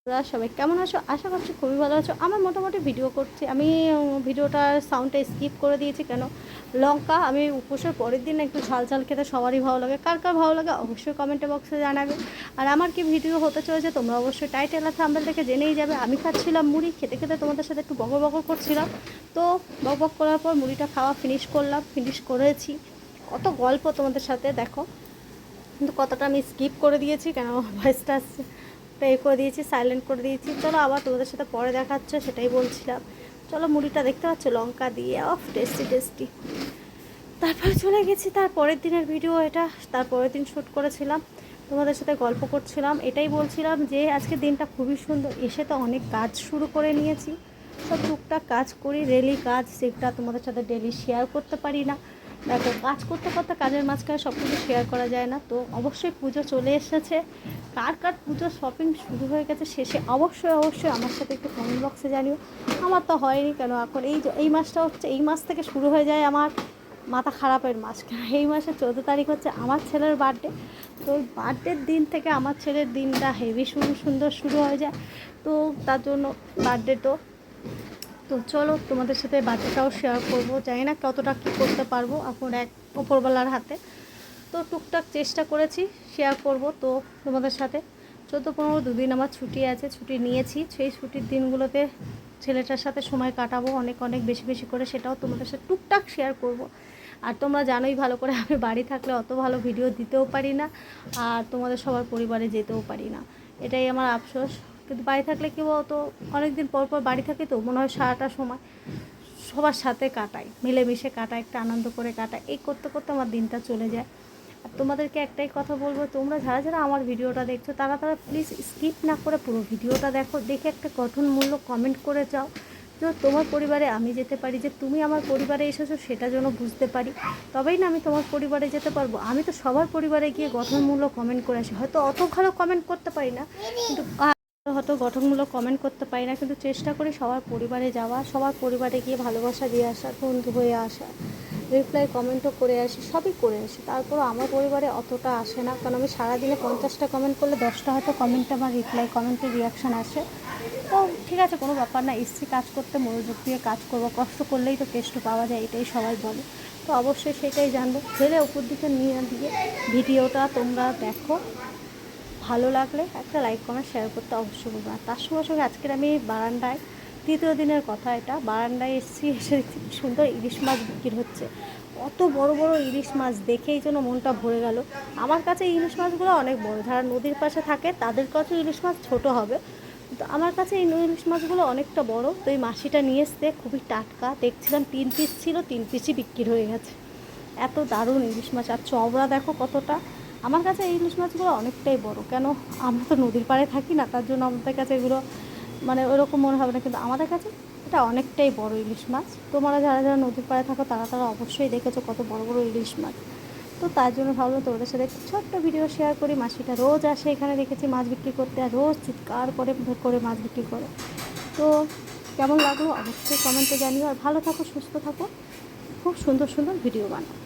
তোমরা সবাই কেমন আছো? আশা করছি খুবই ভালো আছো। আমার মোটামুটি ভিডিও করছি আমি। ভিডিওটার সাউন্ডটা স্কিপ করে দিয়েছি কেন, লঙ্কা আমি উপোসের পরের দিন একটু ঝাল ঝাল খেতে সবারই ভালো লাগে। কার কার ভালো লাগে অবশ্যই কমেন্টে বক্সে জানাবে। আর আমার কি ভিডিও হতে চলেছে তোমরা অবশ্যই টাইটেল আর থাম্বনেল থেকে জেনেই যাবে। আমি খাচ্ছিলাম মুড়ি, খেতে খেতে তোমাদের সাথে একটু বকর বকর করছিলাম। তো বক করার পর মুড়িটা খাওয়া ফিনিশ করেছি। কত গল্প তোমাদের সাথে দেখো, কিন্তু কতটা আমি স্কিপ করে দিয়েছি কেন, ভয়েসটা প্লে করে দিয়েছি, সাইলেন্ট করে দিয়েছি। চলো আবার তোমাদের সাথে পরে দেখাচ্ছে, সেটাই বলছিলাম। চলো মুড়িটা দেখতে পাচ্ছ লঙ্কা দিয়ে, অফ টেস্টি টেস্টি। তারপরে চলে গেছি তার পরের দিনের ভিডিও এটা। তার পরের দিন শ্যুট করেছিলাম, তোমাদের সাথে গল্প করছিলাম। এটাই বলছিলাম যে আজকে দিনটা খুবই সুন্দর। এসে তো অনেক কাজ শুরু করে নিয়েছি, সব টুকটাক কাজ করি, ডেলি কাজ, সেটা তোমাদের সাথে ডেলি শেয়ার করতে পারি না। দেখো কাজ করতে করতে কাজের মাঝখানে সব কিছু শেয়ার করা যায় না। তো অবশ্যই পুজো চলে এসেছে, কার কার পুজো শপিং শুরু হয়ে গেছে শেষে অবশ্যই আমার সাথে একটু কমেন্ট বক্সে জানিও। আমার তো হয়নি কেন, এখন এই মাসটা হচ্ছে, এই মাস থেকে শুরু হয়ে যায় আমার মাথা খারাপের মাস। এই মাসে 14 তারিখ হচ্ছে আমার ছেলের বার্থডে। তো ওই বার্থডের দিন থেকে আমার ছেলের দিনটা হেভি সুন্দর শুরু হয়ে যায়। তো তার জন্য বার্থডে তো চলো তোমাদের সাথে বার্থডেটাও শেয়ার করবো। জানি না কতটা কী করতে পারবো, এখন এক ওপরবেলার হাতে। তো টুকটাক চেষ্টা করেছি শেয়ার করব তো তোমাদের সাথে। 14-15 দুদিন আমার ছুটি আছে, ছুটি নিয়েছি। সেই ছুটির দিনগুলোতে ছেলেটার সাথে সময় কাটাবো অনেক অনেক বেশি বেশি করে, সেটাও তোমাদের সাথে টুকটাক শেয়ার করব। আর তোমরা জানোই ভালো করে আমি বাড়ি থাকলে অত ভালো ভিডিও দিতেও পারি না, আর তোমাদের সবার পরিবারে যেতেও পারি না, এটাই আমার আফসোস। কিন্তু বাড়ি থাকলে কি বলতো, অনেক দিন পর পর বাড়ি থাকি তো মনে হয় সারাটা সময় সবার সাথে কাটাই, মিলেমিশে কাটাই, একটা আনন্দ করে কাটাই। এই করতে করতে আমার দিনটা চলে যায়। আর তোমাদেরকে একটাই কথা বলবো, তোমরা যারা যারা আমার ভিডিওটা দেখছো তারা প্লিজ স্কিপ না করে পুরো ভিডিওটা দেখো, দেখে একটা গঠনমূলক কমেন্ট করে যাও, যে তোমার পরিবারে আমি যেতে পারি, যে তুমি আমার পরিবারে এসেছো সেটা যেন বুঝতে পারি, তবেই না আমি তোমার পরিবারে যেতে পারবো। আমি তো সবার পরিবারে গিয়ে গঠনমূলক কমেন্ট করে আসি, হয়তো অত ভালো কমেন্ট করতে পারি না, কিন্তু হয়তো গঠনমূলক কমেন্ট করতে পারি না, কিন্তু চেষ্টা করি সবার পরিবারে যাওয়া, সবার পরিবারে গিয়ে ভালোবাসা দিয়ে আসা, বন্ধু হয়ে আসা, রিপ্লাই কমেন্টও করে আসি, সবই করে আসি। তারপরও আমার পরিবারে অতটা আসে না, কারণ আমি সারাদিনে 50টা কমেন্ট করলে 10টা হয়তো কমেন্টে আমার রিপ্লাই কমেন্টের রিয়াকশান আসে। তো ঠিক আছে, কোনো ব্যাপার না, এসছি কাজ করতে, মনোযোগ দিয়ে কাজ করবো, কষ্ট করলেই তো টেস্ট পাওয়া যায়, এটাই সবাই বলে। তো অবশ্যই সেটাই জানবো, ছেলে উপর দিকে নিয়ে দিয়ে ভিডিওটা তোমরা দেখো, ভালো লাগলে একটা লাইক কমেন্ট শেয়ার করতে অবশ্যই বলবো। আর তার সঙ্গে সঙ্গে আজকের আমি বারান্দায়, তৃতীয় দিনের কথা এটা, বারান্দায় এসে দেখছি সুন্দর ইলিশ মাছ বিক্রি হচ্ছে। অত বড় বড় ইলিশ মাছ দেখেই যেন মনটা ভরে গেল। আমার কাছে ইলিশ মাছগুলো অনেক বড়, যারা নদীর পাশে থাকে তাদের কাছে ইলিশ মাছ ছোট হবে, তো আমার কাছে এই ইলিশ মাছগুলো অনেকটা বড়। তো এই মাছিটা নিয়ে এসছে, খুবই টাটকা, দেখছিলাম 3 পিস ছিল, 3 পিসই বিক্রি হয়ে গেছে। এত দারুণ ইলিশ মাছ, আর চওড়া দেখো কতটা। আমার কাছে এই ইলিশ মাছগুলো অনেকটাই বড়, কেন আমরা তো নদীর পাড়ে থাকি না, তার জন্য আমাদের কাছে এগুলো মানে ওরকম মনে হবে না, কিন্তু আমাদের কাছে এটা অনেকটাই বড় ইলিশ মাছ। তোমরা যারা যারা নদীর পাড়ে থাকো তারা তারা অবশ্যই দেখেছো কত বড় বড় ইলিশ মাছ। তো তার জন্য ভাবলাম তোমাদের সাথে একটু ছোট্ট ভিডিও শেয়ার করি। মাসিটা রোজ আসে এখানে, দেখেছি মাছ বিক্রি করতে, আর রোজ চিৎকার করে করে মাছ বিক্রি করে। তো কেমন লাগলো অবশ্যই কমেন্টে জানিও, আর ভালো থাকো, সুস্থ থাকো, খুব সুন্দর সুন্দর ভিডিও বানাও।